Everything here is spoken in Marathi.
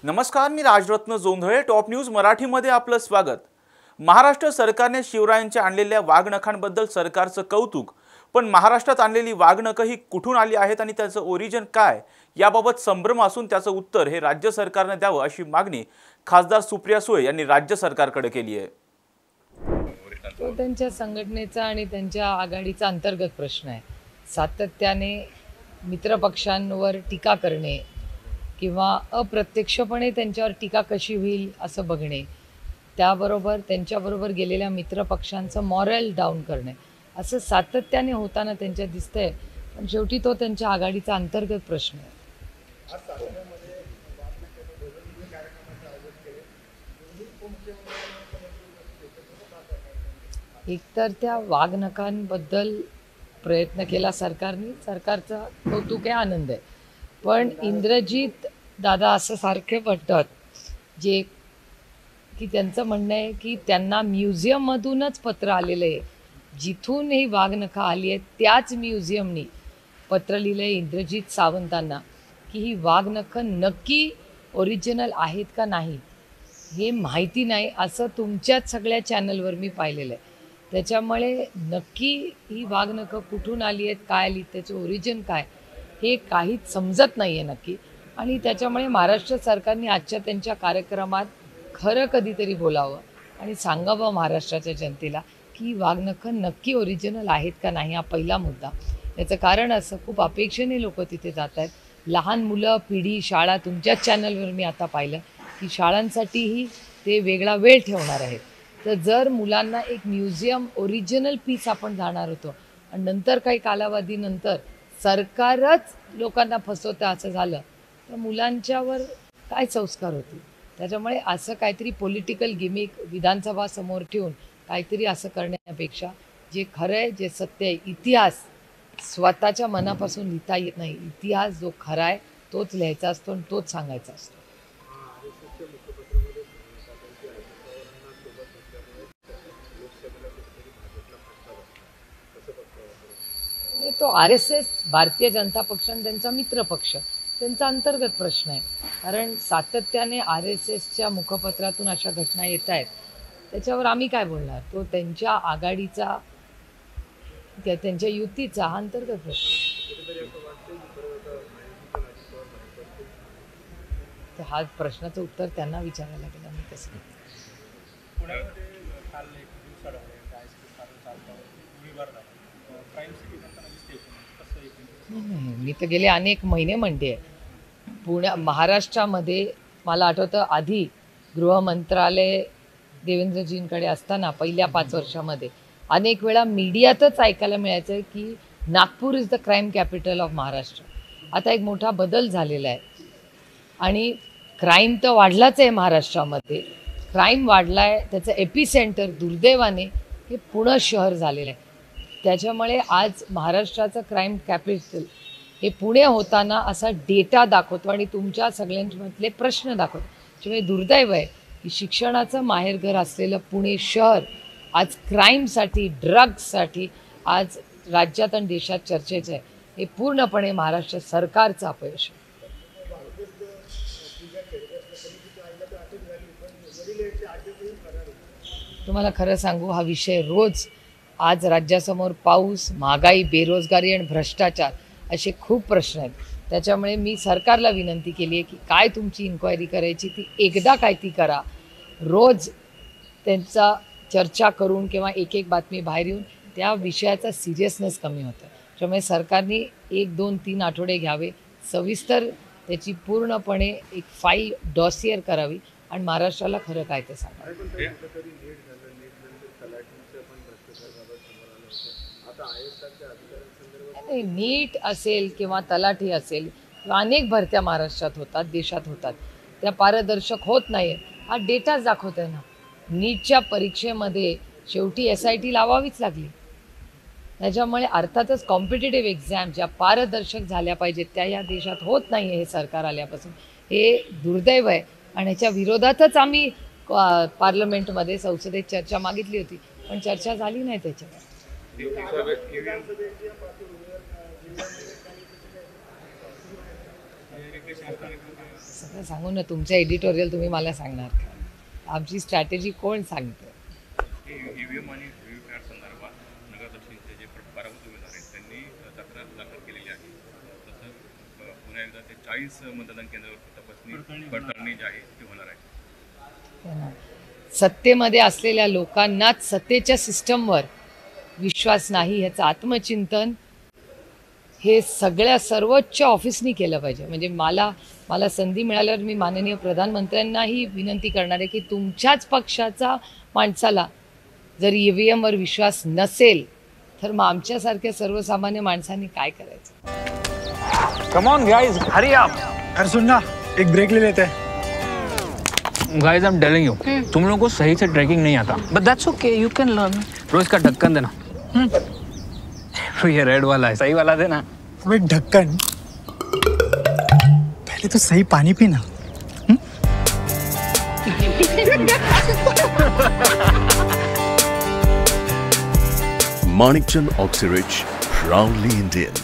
नमस्कार, मी राजरत्न जोंधळे. टॉप न्यूज मराठीमध्ये आपलं स्वागत. महाराष्ट्र सरकारने शिवरायांच्या आणलेल्या वाघनखांबद्दल सरकारचं कौतुक, पण महाराष्ट्रात आणलेली वाघनखं ही कुठून आली आहेत आणि त्याचं ओरिजिन काय याबाबत संभ्रम असून त्याचं उत्तर हे राज्य सरकारने द्यावं अशी मागणी खासदार सुप्रिया सुळे यांनी राज्य सरकारकडे केली आहे. तो त्यांच्या संघटनेचा आणि त्यांच्या आघाडीचा अंतर्गत प्रश्न आहे. सातत्याने मित्रपक्षांवर टीका करणे किंवा अप्रत्यक्षपणे त्यांच्यावर टीका कशी होईल असं बघणे, त्याबरोबर त्यांच्याबरोबर गेलेल्या मित्रपक्षांचं मॉरल डाऊन करणे, असं सातत्याने होताना त्यांच्या दिसतंय. पण शेवटी तो त्यांच्या आघाडीचा अंतर्गत प्रश्न आहे. एकतर त्या वाघनखांबद्दल प्रयत्न केला सरकारने, सरकारचा कौतुक आहे, आनंद आहे. पण इंद्रजित दादा असं सारखे म्हणतात जे की त्यांचं म्हणणं आहे की त्यांना म्युझियममधूनच पत्र आलेलं आहे, जिथून ही वाघनखं आली आहेत त्याच म्युझियमनी पत्र लिहिलं आहे इंद्रजित सावंतांना की ही वाघनखं नक्की ओरिजिनल आहेत का नाही हे माहिती नाही, असं तुमच्याच सगळ्या चॅनलवर मी पाहिलेलं आहे. त्याच्यामुळे नक्की ही वाघनखं कुठून आली आहेत, काय आली, त्याचं ओरिजिन काय हे काहीच समजत नाही आहे नक्की. आणि त्याच्यामुळे महाराष्ट्र सरकारने आजच्या त्यांच्या कार्यक्रमात खरं कधीतरी बोलावं आणि सांगावं महाराष्ट्राच्या जनतेला की वाघनखं नक्की ओरिजिनल आहेत का नाही, हा पहिला मुद्दा. याचं कारण असं, खूप अपेक्षेने लोक तिथे जात आहेत. लहान मुलं, पिढी, शाळा, तुमच्याच चॅनलवर मी आता पाहिलं की शाळांसाठीही ते वेगळा वेळ ठेवणार आहेत. तर जर मुलांना एक म्युझियम ओरिजिनल पीस आपण जाणार होतो आणि नंतर काही कालावधीनंतर सरकारच लोकांना फसवतं असं झालं तर मुलांच्यावर काय संस्कार होतील. त्याच्यामुळे असं काहीतरी पॉलिटिकल गिमिक विधानसभा समोर ठेवून काहीतरी असं करण्यापेक्षा जे खरं आहे, जे सत्य आहे, इतिहास स्वतःच्या मनापासून लिहिता येत नाही. इतिहास जो खरा आहे तोच लिहायचा असतो आणि तोच सांगायचा असतो. तो RSS भारतीय जनता पक्ष आणि त्यांचा मित्र पक्ष त्यांचा अंतर्गत प्रश्न आहे. कारण सातत्याने RSSच्या मुखपत्रातून अशा घटना येत आहेत, त्याच्यावर आम्ही काय बोलणार. तो त्यांच्या आघाडीचा, त्यांच्या युतीचा हा अंतर्गत प्रश्न. तर हा प्रश्नाचं उत्तर त्यांना विचारायला गेलं. मी कसं मी तर गेले अनेक महिने म्हणते महाराष्ट्रामध्ये. मला आठवतं आधी गृहमंत्रालय देवेंद्रजींकडे असताना पहिल्या 5 वर्षामध्ये अनेक वेळा मीडियातच ऐकायला मिळायचं की Nagpur is the crime capital of Maharashtra. आता एक मोठा बदल झालेला आहे आणि क्राईम तर वाढलाच आहे महाराष्ट्रामध्ये. क्राईम वाढला आहे, त्याचं एपिसेंटर दुर्दैवाने हे पुणे शहर झालेलं आहे. त्याच्यामुळे आज महाराष्ट्राचं क्राईम कॅपिटल हे पुणे होताना असा डेटा दाखवतो आणि तुमच्या सगळ्यांमधले प्रश्न दाखवतो. त्यामुळे दुर्दैव आहे की शिक्षणाचं माहेरघर असलेलं पुणे शहर आज क्राईमसाठी, ड्रग्ससाठी आज राज्यात आणि देशात चर्चेचं आहे. हे पूर्णपणे महाराष्ट्र सरकारचं अपयश आहे. तुम्हाला खरं सांगू, हा विषय रोज आज राज्यासमोर पाऊस, महागाई, बेरोजगारी आणि भ्रष्टाचार असे खूप प्रश्न आहेत. त्याच्यामुळे मी सरकारला विनंती केली आहे की काय तुमची इन्क्वायरी करायची ती एकदा काय ती करा. रोज त्यांचा चर्चा करून किंवा एक एक बातमी बाहेर येऊन त्या विषयाचा सिरियसनेस कमी होतं. त्यामुळे सरकारने 1, 2, 3 आठवडे घ्यावे, सविस्तर त्याची पूर्णपणे एक फाईल डॉसियर करावी आणि महाराष्ट्राला खरं काय ते सांगावं. नीट असेल किंवा तलाठी असेल किंवा अनेक भरत्या महाराष्ट्रात होतात, देशात होतात, त्या पारदर्शक होत नाही. हा डेटाच दाखवत आहे ना. नीटच्या परीक्षेमध्ये शेवटी SIT लावावीच लागली. त्याच्यामुळे अर्थातच कॉम्पिटेटिव्ह एक्झाम ज्या पारदर्शक झाल्या पाहिजेत त्या या देशात होत नाही आहे. हे सरकार आल्यापासून हे दुर्दैव आहे आणि ह्याच्या विरोधातच आम्ही पार्लमेंटमध्ये, संसदेत चर्चा मागितली होती, पण चर्चा झाली नाही त्याच्यावर. सगळं सांगू ना, तुमचं एडिटोरियल तुम्ही मला सांगणार का? आमची स्ट्रॅटेजी कोण सांगतं? ईव्हीएम आणि व्हीव्हीपॅट संदर्भात नगरदर्शनचे जे पराभूत उमेदवार आहेत त्यांनी तक्रार दाखल केलेली आहे. तसंच पुन्हा एकदा ते 40 मतदान केंद्रावरती तपासणी पडताळणी जी आहे ती होणार आहे. सत्तेमध्ये असलेल्या लोकांनाच सत्तेच्या सिस्टमवर विश्वास नाही, ह्याचं आत्मचिंतन हे सगळ्या सर्वोच्च ऑफिसनी केलं पाहिजे. म्हणजे मला संधी मिळाल्यावर मी माननीय प्रधानमंत्र्यांनाही विनंती करणार आहे की तुमच्याच पक्षाचा माणसाला जर EVMवर विश्वास नसेल तर मग आमच्यासारख्या सर्वसामान्य माणसांनी काय करायचं? Come on guys, hurry up. अरे सुन ना, एक ब्रेक ले लेते हैं. Guys, I am telling you, तुम लोगों को सही से ट्रैकिंग नहीं आता. But that's okay, you can learn. रोज का ढक्कन देना. तो ये रेड वाला है, सही वाला देना. अबे ढक्कन, पहले तो सही पानी पीना. Manikchand Oxyrich, proudly Indian.